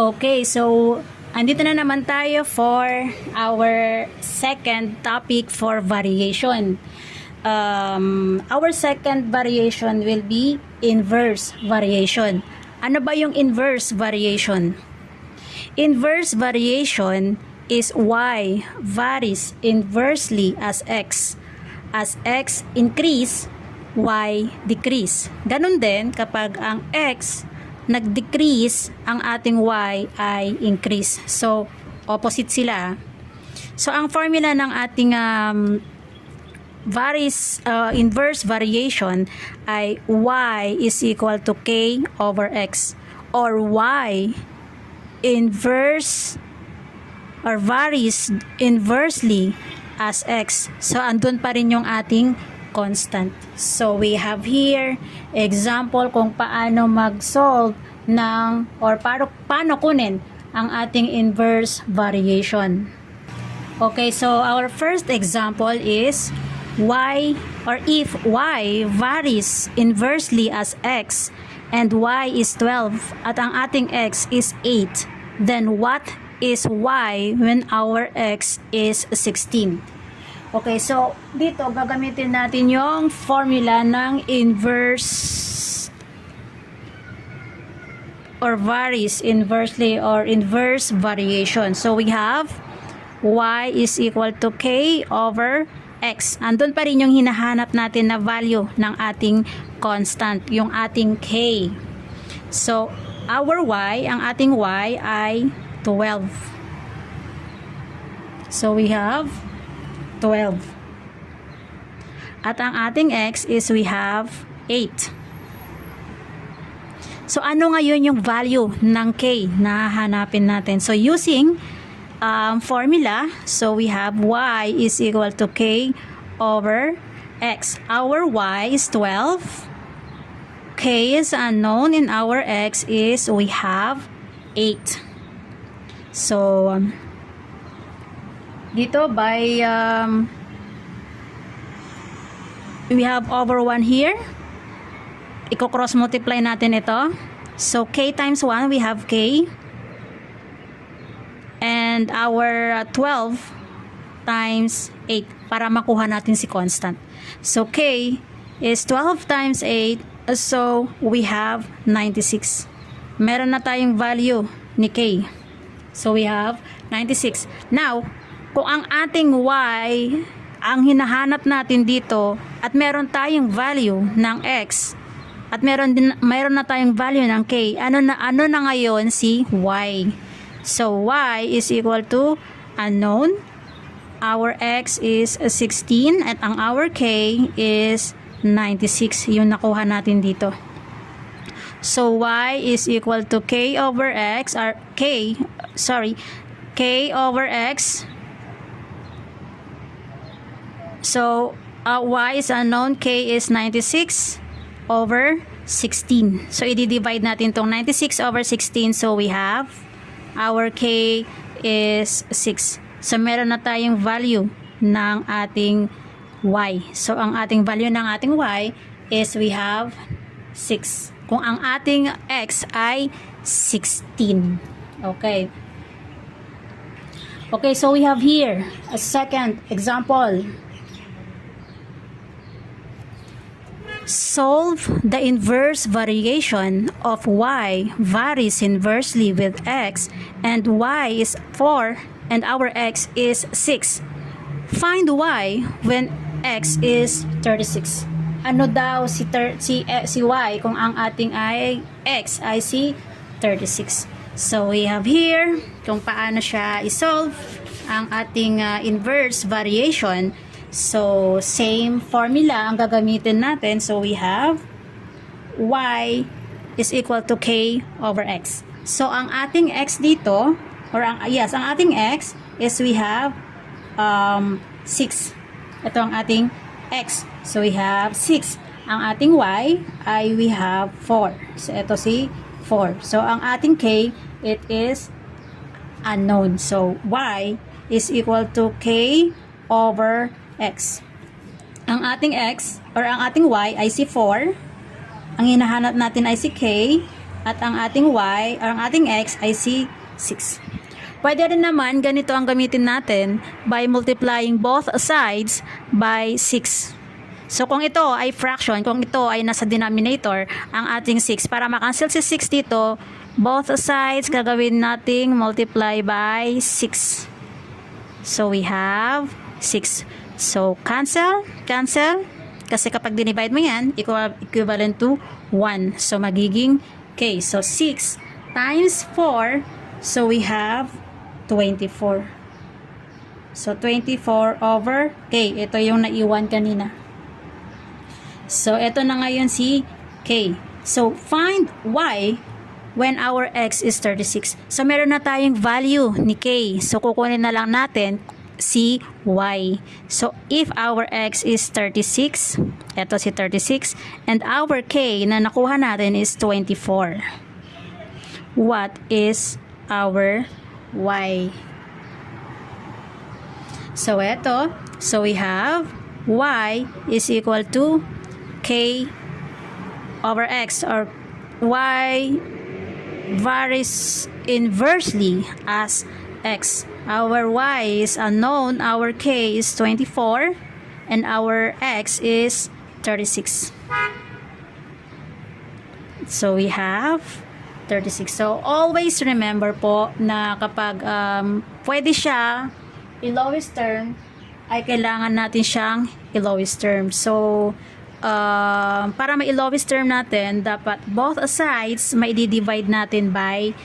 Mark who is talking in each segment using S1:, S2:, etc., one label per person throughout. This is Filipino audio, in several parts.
S1: Okay, so andito na naman tayo for our second topic for variation. Our second variation will be inverse variation. Ano ba yung inverse variation? Inverse variation is y varies inversely as x. As x increase, y decrease. Ganun din kapag ang x nag-decrease, ang ating y ay increase. So, opposite sila. So, ang formula ng ating inverse variation ay y is equal to k over x, or y inverse or varies inversely as x. So, andun pa rin yung ating constant. So, we have here example kung paano mag-solve ng or paano kunin ang ating inverse variation. Okay, so our first example is y, or if y varies inversely as x and y is 12 at ang ating x is 8, then what is y when our x is 16? Okay, so dito gagamitin natin yung formula ng inverse or varies inversely or inverse variation. So we have y is equal to k over x. Andun pa rin yung hinahanap natin na value ng ating constant, yung ating k. So our y, ang ating y ay 12. So we have 12. At ang ating x is we have 8. So, ano ngayon yung value ng k na hahanapin natin? So, using formula, so we have y is equal to k over x. Our y is 12. K is unknown and our x is we have 8. So, dito by we have over 1 here. Iko-cross multiply natin ito. So k times 1 we have k, and our 12 times 8 para makuha natin si constant. So k is 12 times 8, so we have 96. Meron na tayong value ni k. So we have 96. Now, kung ang ating y, ang hinahanap natin dito, at meron tayong value ng x, at meron na tayong value ng k, ano na ngayon si y? So, y is equal to unknown. Our x is 16 at ang our k is 96. Yung nakuha natin dito. So, y is equal to k over x, or k over x. So, y is unknown, k is 96 over 16. So, i-divide natin itong 96 over 16. So, we have our k is 6. So, meron na tayong value ng ating y. So, ang ating value ng ating y is we have 6. Kung ang ating x ay 16. Okay. Okay, so we have here a second example. Solve the inverse variation of y varies inversely with x and y is 4 and our x is 6. Find y when x is 36. Ano daw si y kung ang ating x ay si 36. So we have here kung paano siya isolve ang ating inverse variation. So, same formula ang gagamitin natin. So, we have y is equal to k over x. So, ang ating x dito, or ang ating x is we have 6. Ito ang ating x. So, we have 6. Ang ating y ay we have 4. So, ito si 4. So, ang ating k, it is unknown. So, y is equal to k over x. Ang ating x or ang ating y ay si 4. Ang hinahanap natin ay si k. at ang ating y, or ang ating x ay si 6. Pwede rin naman ganito ang gamitin natin by multiplying both sides by 6. So kung ito ay fraction, kung ito ay nasa denominator, ang ating 6, para makancel si 6 dito, both sides gagawin nating multiply by 6. So we have 6. So cancel, kasi kapag dinivide mo yan, equivalent to 1. So magiging k. So 6 times 4, so we have 24. So 24 over k. Ito yung naiwan kanina. So ito na ngayon si k. So find y when our x is 36. So meron na tayong value ni k. So kukunin na lang natin si y. So if our x is 36, ito si 36, and our k na nakuha natin is 24. What is our y? So ito, so we have y is equal to k over x, or y varies inversely as x. Our y is unknown, our k is 24, and our x is 36. So we have 36. So always remember po na kapag pwede siya i-lowest term, ay kailangan natin siyang i-lowest term. So para ma-lowest term natin, dapat both sides ma-divide natin by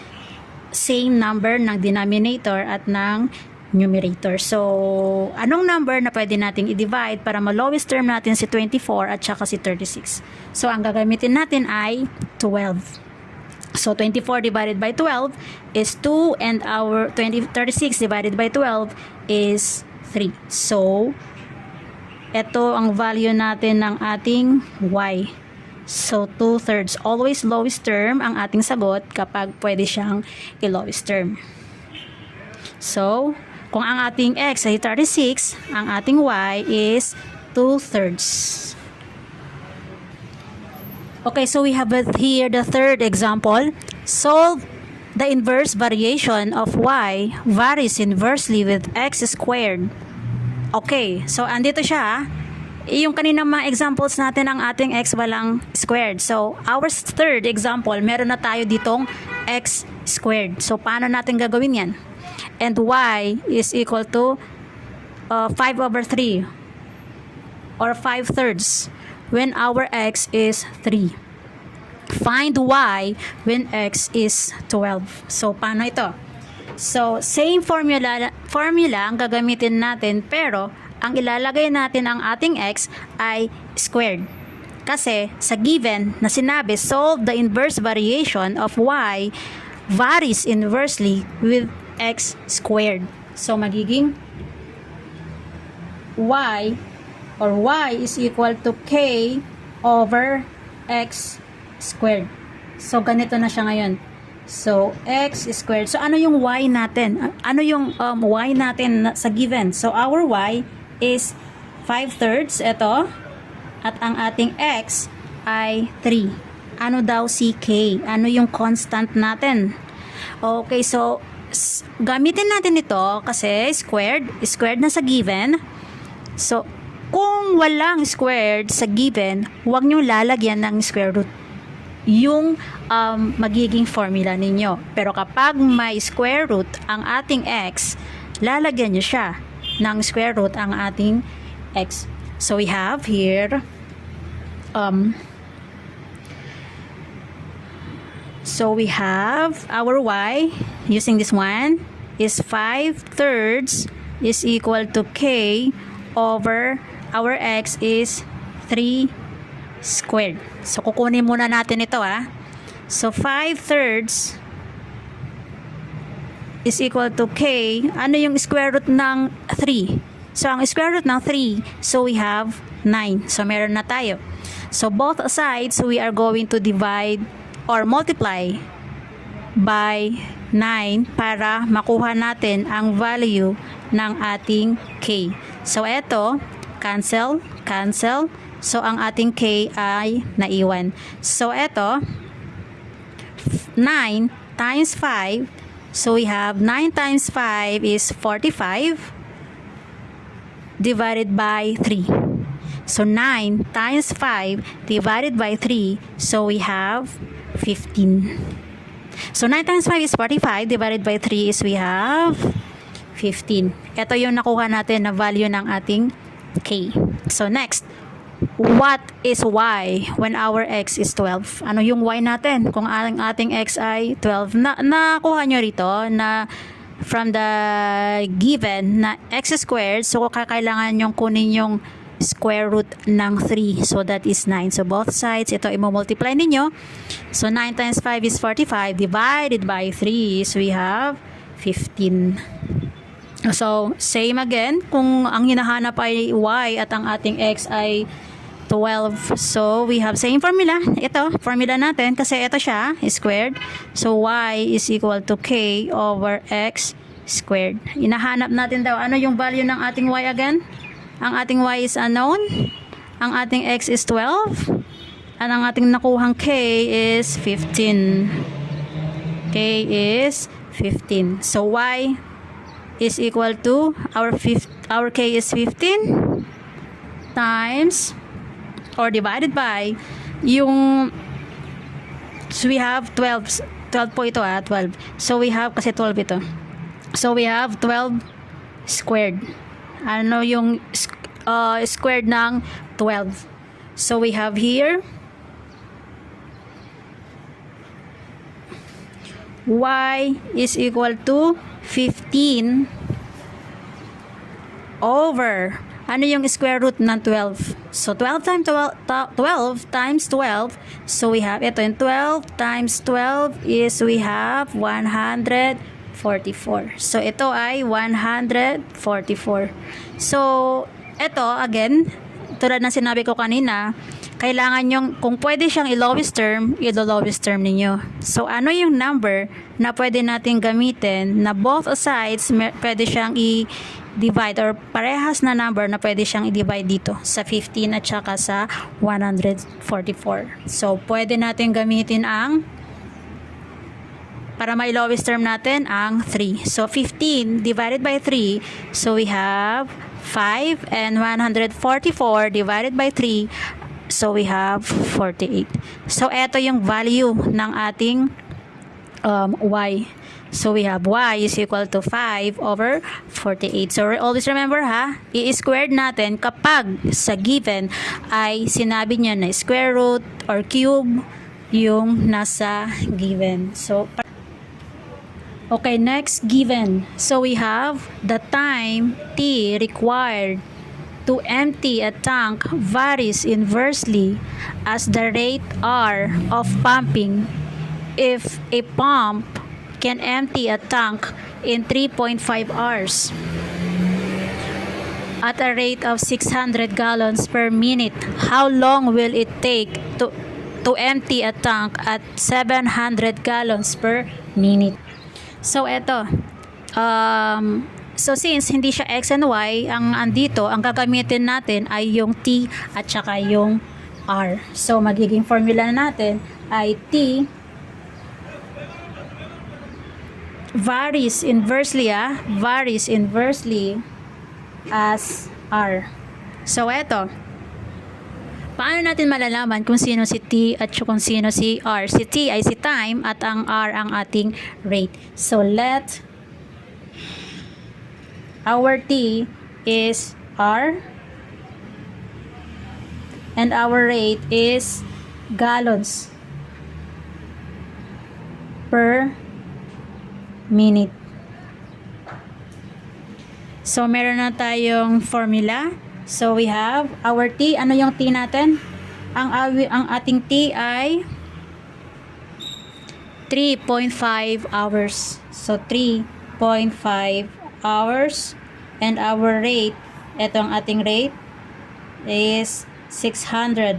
S1: same number ng denominator at ng numerator. So anong number na pwede nating i-divide para ma-lowest term natin si 24 at saka si 36? So ang gagamitin natin ay 12. So 24 divided by 12 is 2, and our 36 divided by 12 is 3. So ito ang value natin ng ating y. So 2/3. Always lowest term ang ating sagot kapag pwede siyang i-lowest term. So kung ang ating x ay 36, ang ating y is 2/3. Okay, so we have here the third example. Solve the inverse variation of y varies inversely with x squared. Okay, so andito siya. Yung kaninang mga examples natin, ang ating x walang squared. So our third example, meron na tayo ditong x squared. So paano natin gagawin yan? And y is equal to 5 over 3 or 5/3 when our x is 3. Find y when x is 12. So paano ito? So same formula ang gagamitin natin, pero ang ilalagay natin ang ating x ay squared. Kasi sa given na sinabi, solve the inverse variation of y varies inversely with x squared. So magiging y, or y is equal to k over x squared. So ganito na siya ngayon. So x squared. So ano yung y natin? Ano yung y natin sa given? So our y is 5/3, ito. At ang ating x ay 3. Ano daw si k? Ano yung constant natin? Okay, so gamitin natin ito kasi squared na sa given. So kung walang squared sa given, huwag nyo lalagyan ng square root yung magiging formula ninyo. Pero kapag may square root ang ating x, lalagyan nyo siya ng square root ang ating x. So we have here so we have our y using this one is 5/3 is equal to k over our x is 3 squared. So kukunin muna natin ito So 5/3 is equal to k. Ano yung square root ng 3? So ang square root ng 3, so we have 9. So meron na tayo. So both sides we are going to divide or multiply by 9 para makuha natin ang value ng ating k. So eto, cancel. So ang ating k ay naiwan. So eto, 9 times 5. So we have 9 times 5 is 45 divided by 3. So 9 times 5 divided by 3. So we have 15. So 9 times 5 is 45 divided by 3 is we have 15. Ito yung nakuha natin na value ng ating k. So next, what is y when our x is 12? Ano yung y natin kung ang ating x ay 12? Nakuha nyo rito na from the given na x squared, so kakailangan nyong kunin yung square root ng 3. So that is 9. So both sides, ito i-multiply ninyo. So 9 times 5 is 45 divided by 3 is we have 15. So same again, kung ang hinahanap ay y at ang ating x ay 12. So we have same formula. Ito, formula natin kasi ito siya, squared. So y is equal to k over x squared. Hinahanap natin daw, ano yung value ng ating y again? Ang ating y is unknown. Ang ating x is 12. At ang ating nakuhang k is 15. K is 15. So y is equal to our k is 15 times or divided by yung, so we have 12 po ito 12. So we have kasi 12 ito. So we have 12 squared. Ano yung squared ng 12? So we have here y is equal to 15 over, ano yung square root ng 12? So 12 times 12 times 12. So we have ito, yung 12 times 12 is we have 144. So ito ay 144. So ito again, tulad ng sinabi ko kanina, kailangan yung, kung pwede siyang i-lowest term, i-lowest term ninyo. So ano yung number na pwede natin gamitin na both sides pwede siyang i-divide or parehas na number na pwede siyang i-divide dito sa 15 at saka sa 144. So pwede natin gamitin ang, para may lowest term natin, ang 3. So 15 divided by 3, so we have 5, and 144 divided by 3, so we have 48. So eto yung value ng ating y. So we have y is equal to 5 over 48. So always remember ha, i-squared natin kapag sa given ay sinabi niya na square root or cube yung nasa given. So okay, next given. So we have the time t required to empty a tank varies inversely as the rate r of pumping. If a pump can empty a tank in 3.5 hours at a rate of 600 gallons per minute, how long will it take to empty a tank at 700 gallons per minute? So eto, so since hindi siya x and y, ang andito, ang gagamitin natin ay yung t at saka yung r. So magiging formula natin ay t varies inversely as r. So eto, paano natin malalaman kung sino si t at kung sino si r? Si t ay si time at ang r ang ating rate. So let our t is r and our rate is gallons per minute. So meron na tayong formula. So we have our t, ano yung t natin? Ang ating t ay 3.5 hours. So 3.5 hours, and our rate, etong ating rate is 600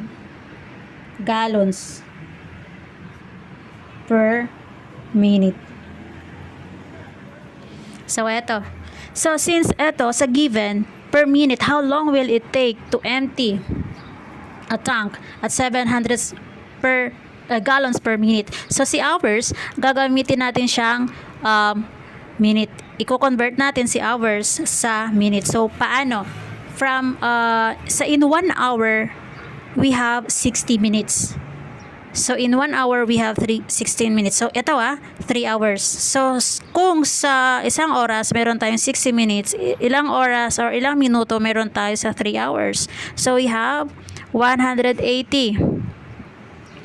S1: gallons per minute. So eto. So since eto sa given per minute, how long will it take to empty a tank at 700 per gallons per minute. So si hours, gagamitin natin siyang minute. Iko-convert natin si hours sa minute. So paano? From sa in 1 hour, we have 60 minutes. So in 1 hour, we have 16 minutes. So ito 3 hours. So kung sa isang oras, meron tayong 60 minutes, ilang oras or ilang minuto meron tayo sa 3 hours. So we have 180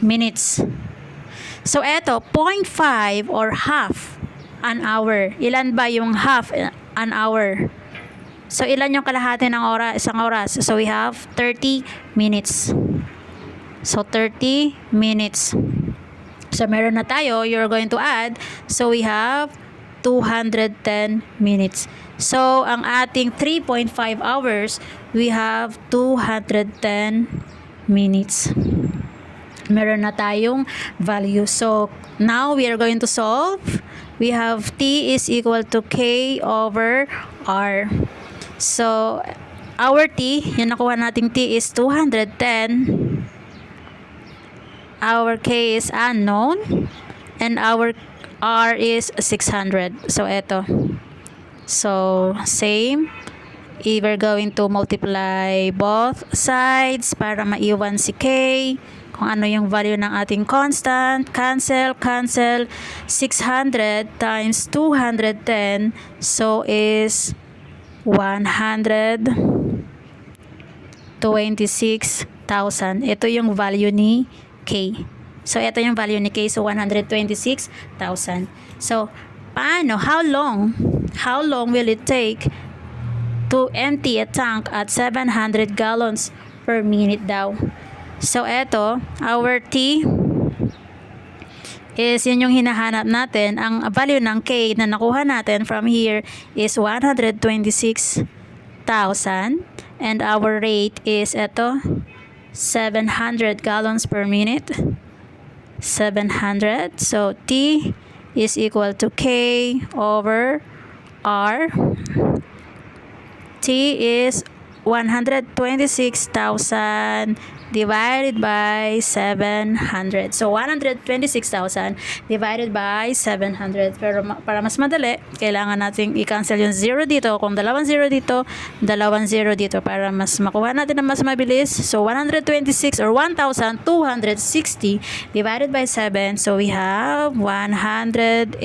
S1: minutes. So eto, 0.5 or half an hour. Ilan ba yung half an hour? So ilan yung kalahati ng oras, isang oras? So we have 30 minutes. So 30 minutes. So meron na tayo, you're going to add. So we have 210 minutes. So ang ating 3.5 hours, we have 210 minutes. Meron na tayong value. So now we are going to solve. We have T is equal to K over R. So our T, yung nakuha nating T is 210. Our K is unknown and our R is 600. So eto. So same. We're going to multiply both sides para maiwan si K. Kung ano yung value ng ating constant. Cancel. 600 times 210. So is 126,000. Ito yung value ni K. So, ito yung value ni K. So, 126,000. So, paano? How long will it take to empty a tank at 700 gallons per minute daw? So, ito, our T is yun yung hinahanap natin. Ang value ng K na nakuha natin from here is 126,000. And our rate is ito, 700 gallons per minute. 700. So T is equal to K over R. T is 126,000 divided by 700. So 126,000 divided by 700. Pero para mas madali, kailangan nating i-cancel yung 0 dito. Kung dalawang 0 dito, dalawang 0 dito para mas makuha natin na mas mabilis. So 126 or 1,260 divided by 7. So we have 180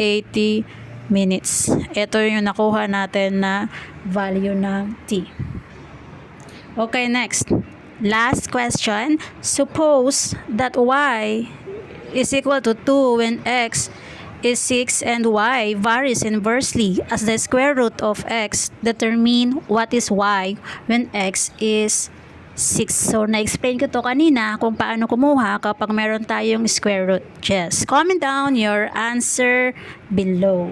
S1: minutes. Ito yung nakuha natin na value ng T. Okay, next. Last question. Suppose that y is equal to 2 when x is 6 and y varies inversely as the square root of x. Determine what is y when x is 6. So, na-explain ko to kanina kung paano kumuha kapag meron tayong square root. Just comment down your answer below.